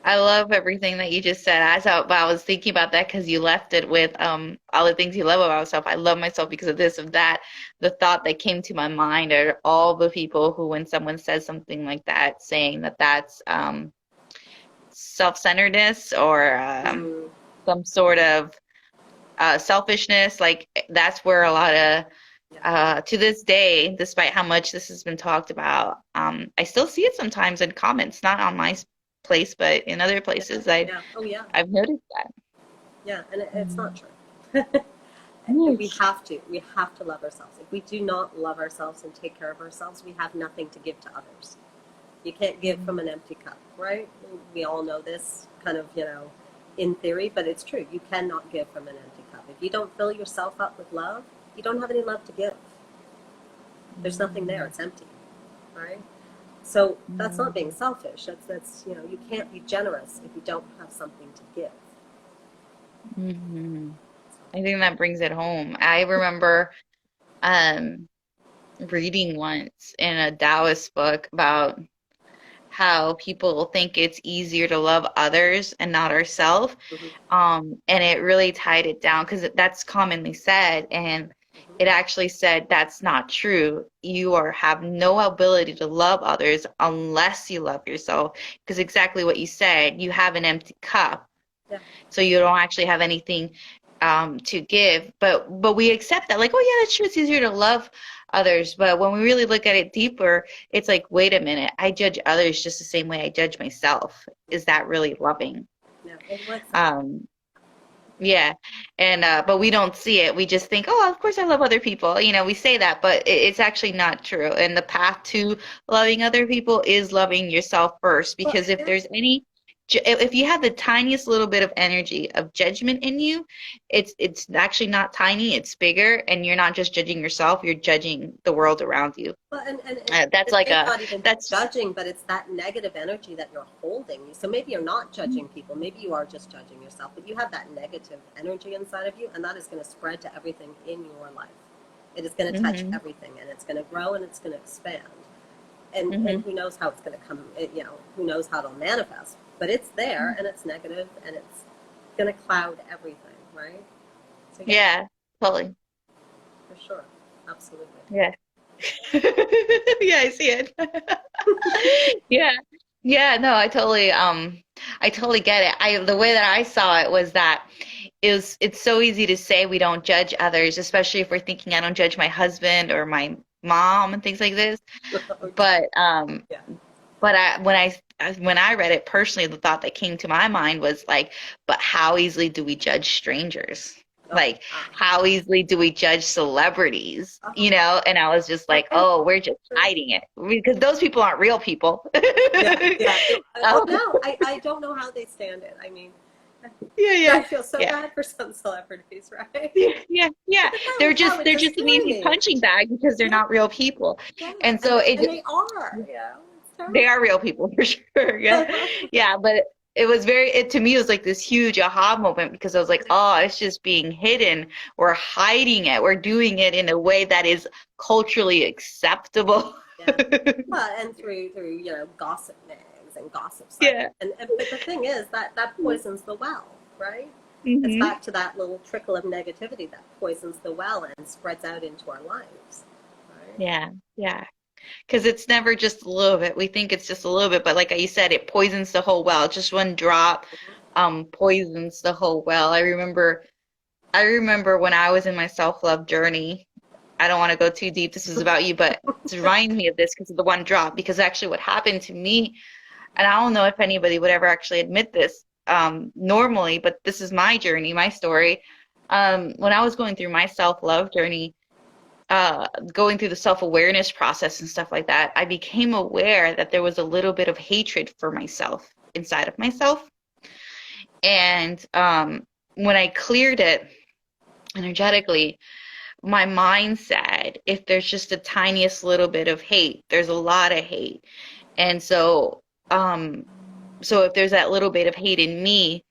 I love everything that you just said. I was thinking about that because you left it with all the things you love about yourself. I love myself because of this, of that. The thought that came to my mind are all the people who, when someone says something like that, saying that that's self-centeredness or Mm, some sort of selfishness. Like that's where a lot of yeah. to this day, despite how much this has been talked about, I still see it sometimes in comments, not on my place, but in other Yeah. places. I've Yeah. Oh, yeah. I've noticed that. Yeah. And it's not Mm. true. We Yes. have to. We have to love ourselves. If we do not love ourselves and take care of ourselves, we have nothing to give to others. You can't give from an empty cup, right? We all know this kind of, in theory, but it's true. You cannot give from an empty cup. If you don't fill yourself up with love, you don't have any love to give. There's nothing there. It's empty, right? So that's not being selfish. That's you can't be generous if you don't have something to give. Mm-hmm. I think that brings it home. I remember um, reading once in a Taoist book about how people think it's easier to love others and not ourselves. Mm-hmm, And it really tied it down because that's commonly said. And it mm-hmm. actually said that's not true. You have no ability to love others unless you love yourself. Because exactly what you said, you have an empty cup. Yeah. So you don't actually have anything to give. But we accept that, like, oh yeah, that's true. It's easier to love others. But when we really look at it deeper, it's like, wait a minute, I judge others just the same way I judge myself. Is that really loving? No, it wasn't. Um, yeah. And but we don't see it. We just think, oh, of course I love other people. We say that, but it's actually not true. And the path to loving other people is loving yourself first. Well, Because if yeah. there's if you have the tiniest little bit of energy of judgment in you, it's actually not tiny, it's bigger, and you're not just judging yourself, you're judging the world around you. Well, and That's it like may a not even be that's judging, but it's that negative energy that you're holding. So maybe you're not judging people. Maybe you are just judging yourself, but you have that negative energy inside of you, and that is going to spread to everything in your life. It is going to touch hmm everything, and it's going to grow and it's going to expand. And hmm who knows how it's going to come? Who knows how it'll manifest? But it's there, and it's negative, and it's going to cloud everything, right? So yeah, yeah, totally. for sure, absolutely. Yeah. Yeah, I see it. Yeah. Yeah, no, I totally get it. The way that I saw it was that it's so easy to say we don't judge others, especially if we're thinking I don't judge my husband or my mom and things like this. But Yeah. when I read it personally, the thought that came to my mind was like, but how easily do we judge strangers? Oh, Like, how easily do we judge celebrities? And I was just like, right. oh, we're just hiding it because those people aren't real people. Yeah, yeah. Oh Um, no, I don't know how they stand it. I mean, yeah, I yeah, feel so yeah. bad for some celebrities, right? Yeah, yeah, yeah. But no, it's They're a just an easy scary. punching bag because they're Yeah, not real people. yeah, And so and they are. Yeah, it's they terrible. are real people for sure. Yeah. Yeah. But it was to me, it was like this huge aha moment because I was like, oh, it's just being hidden. We're hiding it. We're doing it in a way that is culturally acceptable. Yeah. Well, and through gossip mags and gossip sites, Yeah. and but the thing is that poisons the well, right? It's hmm back to that little trickle of negativity that poisons the well and spreads out into our lives, right? Yeah. Yeah. Because it's never just a little bit. We think it's just a little bit, but like you said, it poisons the whole well. Just one drop, poisons the whole well. I remember when I was in my self-love journey. I don't want to go too deep. This is about you, but it reminds me of this because of the one drop. Because actually, what happened to me, and I don't know if anybody would ever actually admit this, normally, but this is my journey, my story. When I was going through my self-love journey, going through the self-awareness process and stuff like that, I became aware that there was a little bit of hatred for myself inside of myself. And when I cleared it energetically, my mind said, if there's just the tiniest little bit of hate, there's a lot of hate. And so if there's that little bit of hate in me,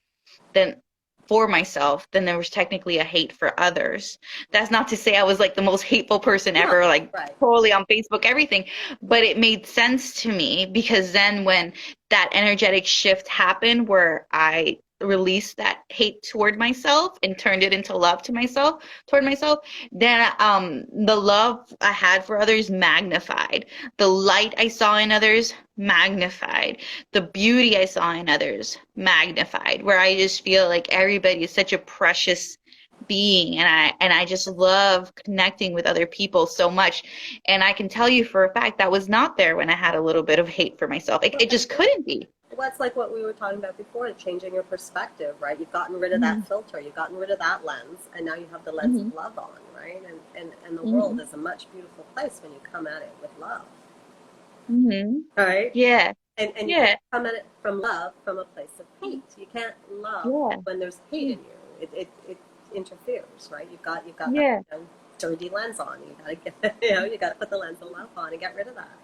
then for myself, then there was technically a hate for others. That's not to say I was like the most hateful person ever, like Right. totally on Facebook, everything, but it made sense to me because then when that energetic shift happened where I released that hate toward myself and turned it into love to myself, toward myself, then the love I had for others magnified. The light I saw in others magnified. The beauty I saw in others magnified, where I just feel like everybody is such a precious being, and I just love connecting with other people so much. And I can tell you for a fact that was not there when I had a little bit of hate for myself. It just couldn't be. Well, it's like what we were talking about before, changing your perspective, right? You've gotten rid of Mm-hmm. that filter, you've gotten rid of that lens, and now you have the lens Mm-hmm. of love on, right? And the Mm-hmm. world is a much beautiful place when you come at it with love, Mm-hmm. right? Yeah. And you Yeah. can't come at it from love from a place of hate. You can't love Yeah. when there's hate in you. It interferes, right? You've got that Yeah. dirty lens on. You gotta get you gotta put the lens of love on and get rid of that.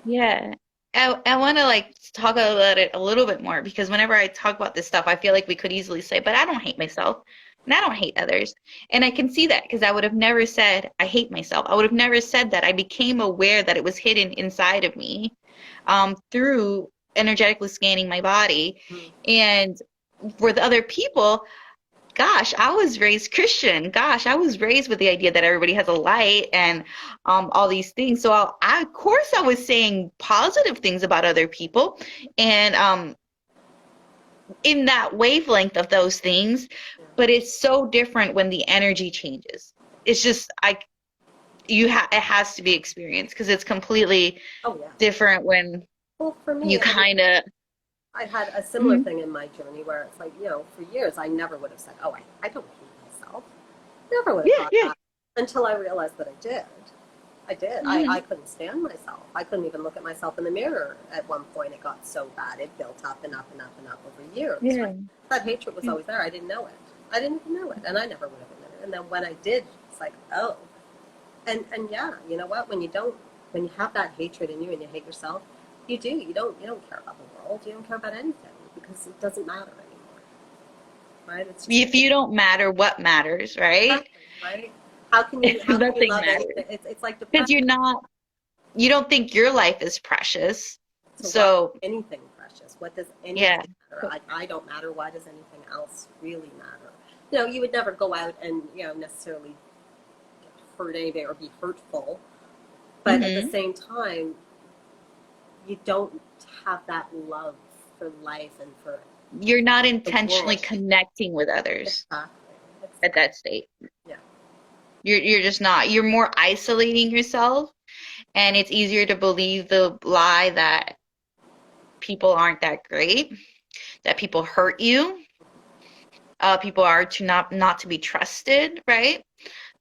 Yeah. I want to like talk about it a little bit more because whenever I talk about this stuff, I feel like we could easily say, but I don't hate myself and I don't hate others. And I can see that because I would have never said I hate myself. I would have never said that. I became aware that it was hidden inside of me through energetically scanning my body. Mm. And for the other people, gosh, I was raised Christian. Gosh, I was raised with the idea that everybody has a light and all these things. So of course, I was saying positive things about other people, and in that wavelength of those things. But it's so different when the energy changes. It's just it has to be experienced because it's completely Oh yeah. different when Well, for you me, kind of. I had a similar thing in my journey where it's like, for years I never would have said, oh, I don't hate myself. Never would have Yeah, thought yeah. that until I realized that I did. I did. I couldn't stand myself. I couldn't even look at myself in the mirror at one point. It got so bad. It built up and up and up and up over years. Yeah. Right? That hatred was always there. I didn't know it. I didn't even know it. And I never would have admitted it. And then when I did, it's like, oh. And yeah, you know what? When you have that hatred in you and you hate yourself, you don't care about the world. You don't care about anything because it doesn't matter anymore. Right? It's just, If you don't matter, what matters, right? exactly, right? How can you love Nothing matters. anything? It's like Because depression. you don't think your life is precious. So So, why is anything precious? What does anything yeah. matter? I don't matter. Why does anything else really matter? You would never go out and necessarily hurt anybody or be hurtful, but at the same time, you don't have that love for life and for You're not the intentionally world. connecting with others Exactly. at that state. Yeah. You're just not. You're more isolating yourself, and it's easier to believe the lie that people aren't that great, that people hurt you, people are to not to be trusted, right?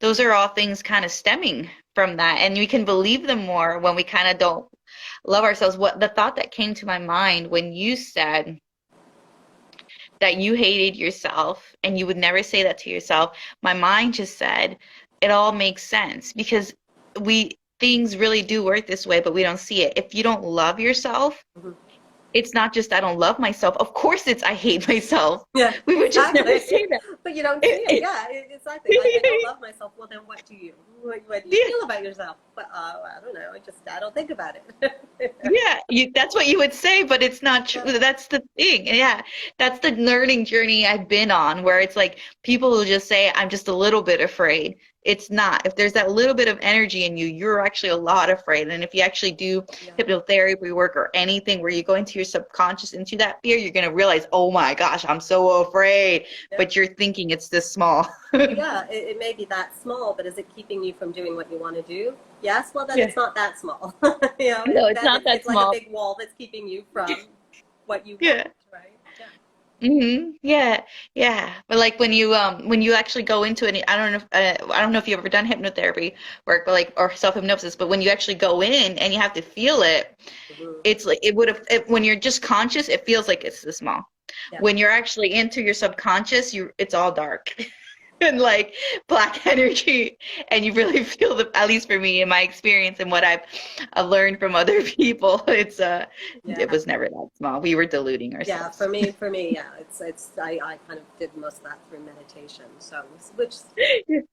Those are all things kind of stemming from that, and we can believe them more when we kind of don't love ourselves. What the thought that came to my mind when you said that you hated yourself and you would never say that to yourself, my mind just said it all makes sense because things really do work this way, but we don't see it. If you don't love yourself, Mhm. it's not just I don't love myself. Of course it's I hate myself. Yeah. We would just never Exactly. say that. But you don't see it. Yeah, exactly. Like, I don't love myself. Well, then what do you? What do you feel about yourself? But I don't know. I don't think about it. Yeah, that's what you would say, but it's not true. That's the thing. Yeah, that's the learning journey I've been on, where it's like people will just say, I'm just a little bit afraid. It's not. If there's that little bit of energy in you, you're actually a lot afraid. And if you actually do Yeah. hypnotherapy work or anything where you go into your subconscious, into that fear, you're going to realize, oh my gosh, I'm so afraid. Yeah. But you're thinking it's this small. Yeah, it may be that small, but is it keeping you from doing what you want to do? Yes, well then Yeah. it's not that small. No, it's not that it's small. like a big wall that's keeping you from what you Yeah. want, right? Yeah. Yeah, yeah. But like when you actually go into it, I don't know if you've ever done hypnotherapy work, but like or self-hypnosis, but when you actually go in and you have to feel it, Hmm. it's like it would have when you're just conscious, it feels like it's this small. Yeah. When you're actually into your subconscious, you it's all dark. And like black energy, and you really feel the, at least for me in my experience and what I've learned from other people, it Yeah. was never that small. We were deluding Yeah, ourselves. for me, yeah, I kind of did most of that through meditation, so which is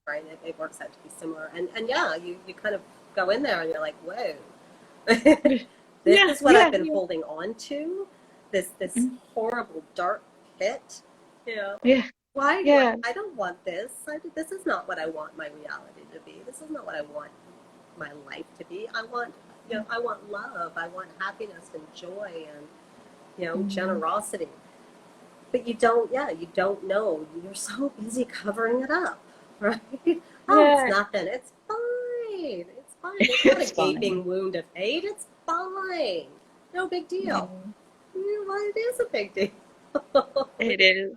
right, it works out to be similar, and yeah, you kind of go in there and you're like, whoa, this Yeah, is what I've yeah, been yeah, holding on to, this horrible dark pit, you know. yeah, Why do yeah. I don't want this. This is not what I want my reality to be. This is not what I want my life to be. I want, I want love. I want happiness and joy and, Mhm. generosity. But you don't, yeah, you don't know. You're so busy covering it up, right? Oh, it's Yeah, nothing. It's fine. It's fine. It's not a it's fine. gaping wound of hate. It's fine. No big deal. Mhm. Well, it is a big deal. It is.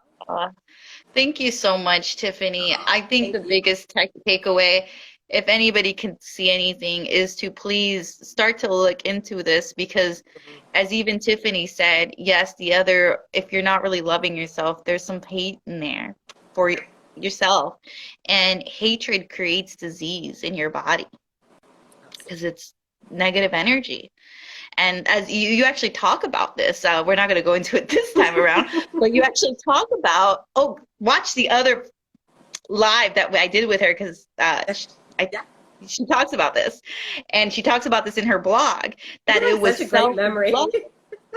Thank you so much, Tiffany. I think Thank the you. biggest takeaway, if anybody can see anything, is to please start to look into this because, as even Tiffany said, yes, if you're not really loving yourself, there's some hate in there for yourself. And hatred creates disease in your body because it's negative energy. And as you actually talk about this, we're not going to go into it this time around, but you actually talk about, oh, watch the other live that I did with her because Yeah. she talks about this, and she talks about this in her blog that You it have was such a great self memory. love.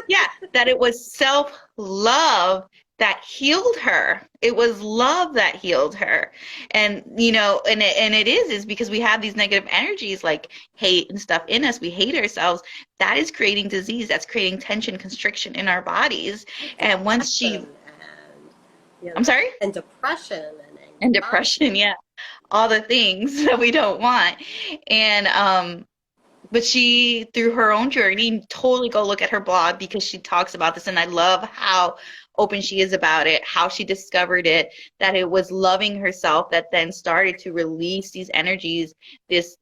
Yeah, that it was self love that healed her. It was love that healed her, and and it is because we have these negative energies like hate and stuff in us. We hate ourselves. That is creating disease. That's creating tension, constriction in our bodies. And once she, Depression and I'm sorry, and depression and and depression, anxiety. yeah, all the things that we don't want. And but she, through her own journey, totally go look at her blog because she talks about this, and I love how open she is about it, how she discovered it, that it was loving herself that then started to release these energies, these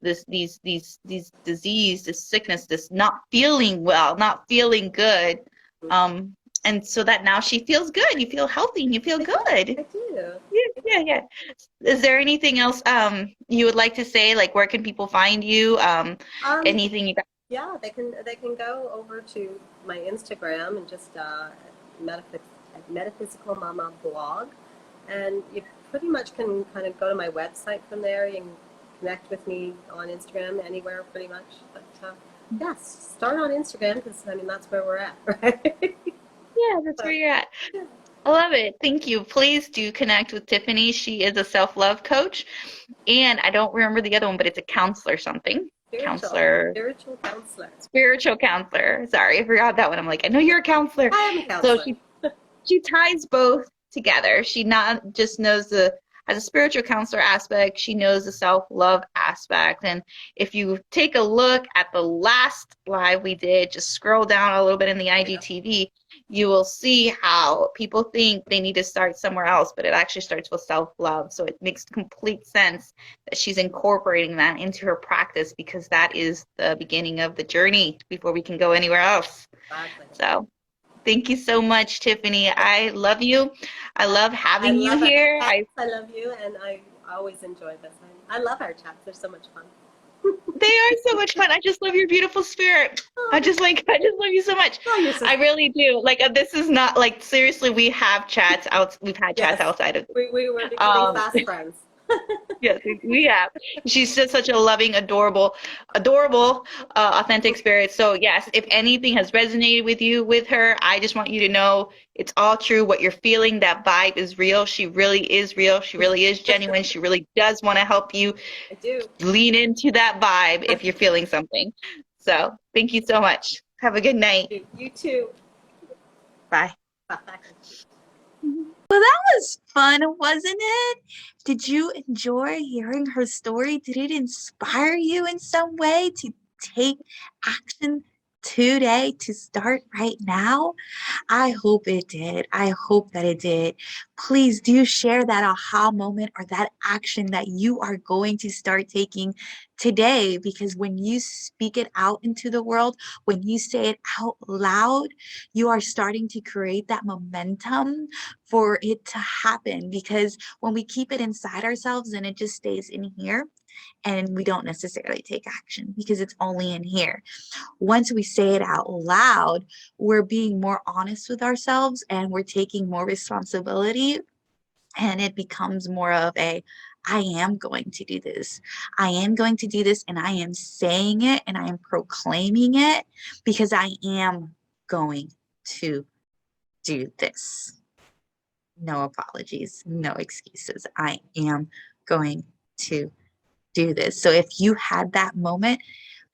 disease, this sickness, this not feeling well, not feeling good. Um, and so that now she feels good. You feel healthy and you feel I do. good. I do. Yeah, yeah, yeah. Is there anything else you would like to say? Like where can people find you? Um, Anything you got? yeah, they can go over to my Instagram and just Metaphysical Mama blog, and you pretty much can kind of go to my website from there. You can connect with me on Instagram anywhere, pretty much. But yes, start on Instagram because I mean that's where we're at, right? Yeah, that's where So, you're at. yeah. I love it. Thank you. Please do connect with Tiffany. She is a self-love coach, and I don't remember the other one, but it's a counselor something. Spiritual, Counselor, spiritual counselor. spiritual counselor. Sorry, I forgot that one. I'm like, I know you're a counselor. I am a So counselor. she ties both together. She not just knows the as a spiritual counselor aspect, she knows the self-love aspect. And if you take a look at the last live we did, just scroll down a little bit in the Yeah. IGTV, you will see how people think they need to start somewhere else, but it actually starts with self-love. So it makes complete sense that she's incorporating that into her practice because that is the beginning of the journey before we can go anywhere else. Exactly. So thank you so much, Tiffany. I love you. I love I having you love it. here. Yes, I love you, and I always enjoy this. I love our chats. They're so much fun. They are so much fun. I just love your beautiful spirit. Oh, I just love you so much. oh, you're so I sweet. really do. Like this is not like seriously, we've had chats Yes, outside of we were becoming um fast friends. yes, we have. She's just such a loving, adorable, authentic spirit. So yes, if anything has resonated with you with her, I just want you to know it's all true. What you're feeling, that vibe is real. She really is real. She really is genuine. She really does want to help you I do. lean into that vibe if you're feeling something. So thank you so much. Have a good night. You too. Bye. Bye. Well, that was fun, wasn't it? Did you enjoy hearing her story? Did it inspire you in some way to take action today to start right now? I hope it did. I hope that it did. Please do share that aha moment or that action that you are going to start taking today, because when you speak it out into the world, when you say it out loud, you are starting to create that momentum for it to happen. Because when we keep it inside ourselves and it just stays in here, and we don't necessarily take action because it's only in here. Once we say it out loud, we're being more honest with ourselves and we're taking more responsibility. And it becomes more of a, I am going to do this. I am going to do this, and I am saying it and I am proclaiming it because I am going to do this. No apologies, no excuses. I am going to do this. So if you had that moment,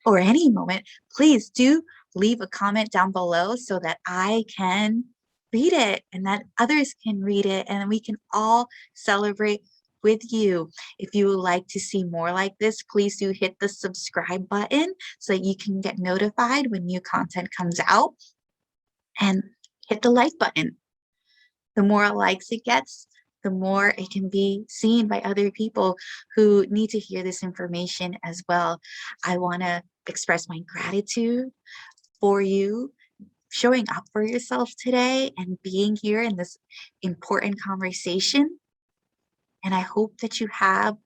or any moment, please do leave a comment down below so that I can read it and that others can read it and we can all celebrate with you. If you would like to see more like this, please do hit the subscribe button so that you can get notified when new content comes out, and hit the like button. The more likes it gets, the more it can be seen by other people who need to hear this information as well. I want to express my gratitude for you showing up for yourself today and being here in this important conversation. And I hope that you have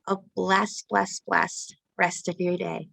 a blessed, blessed, blessed rest of your day.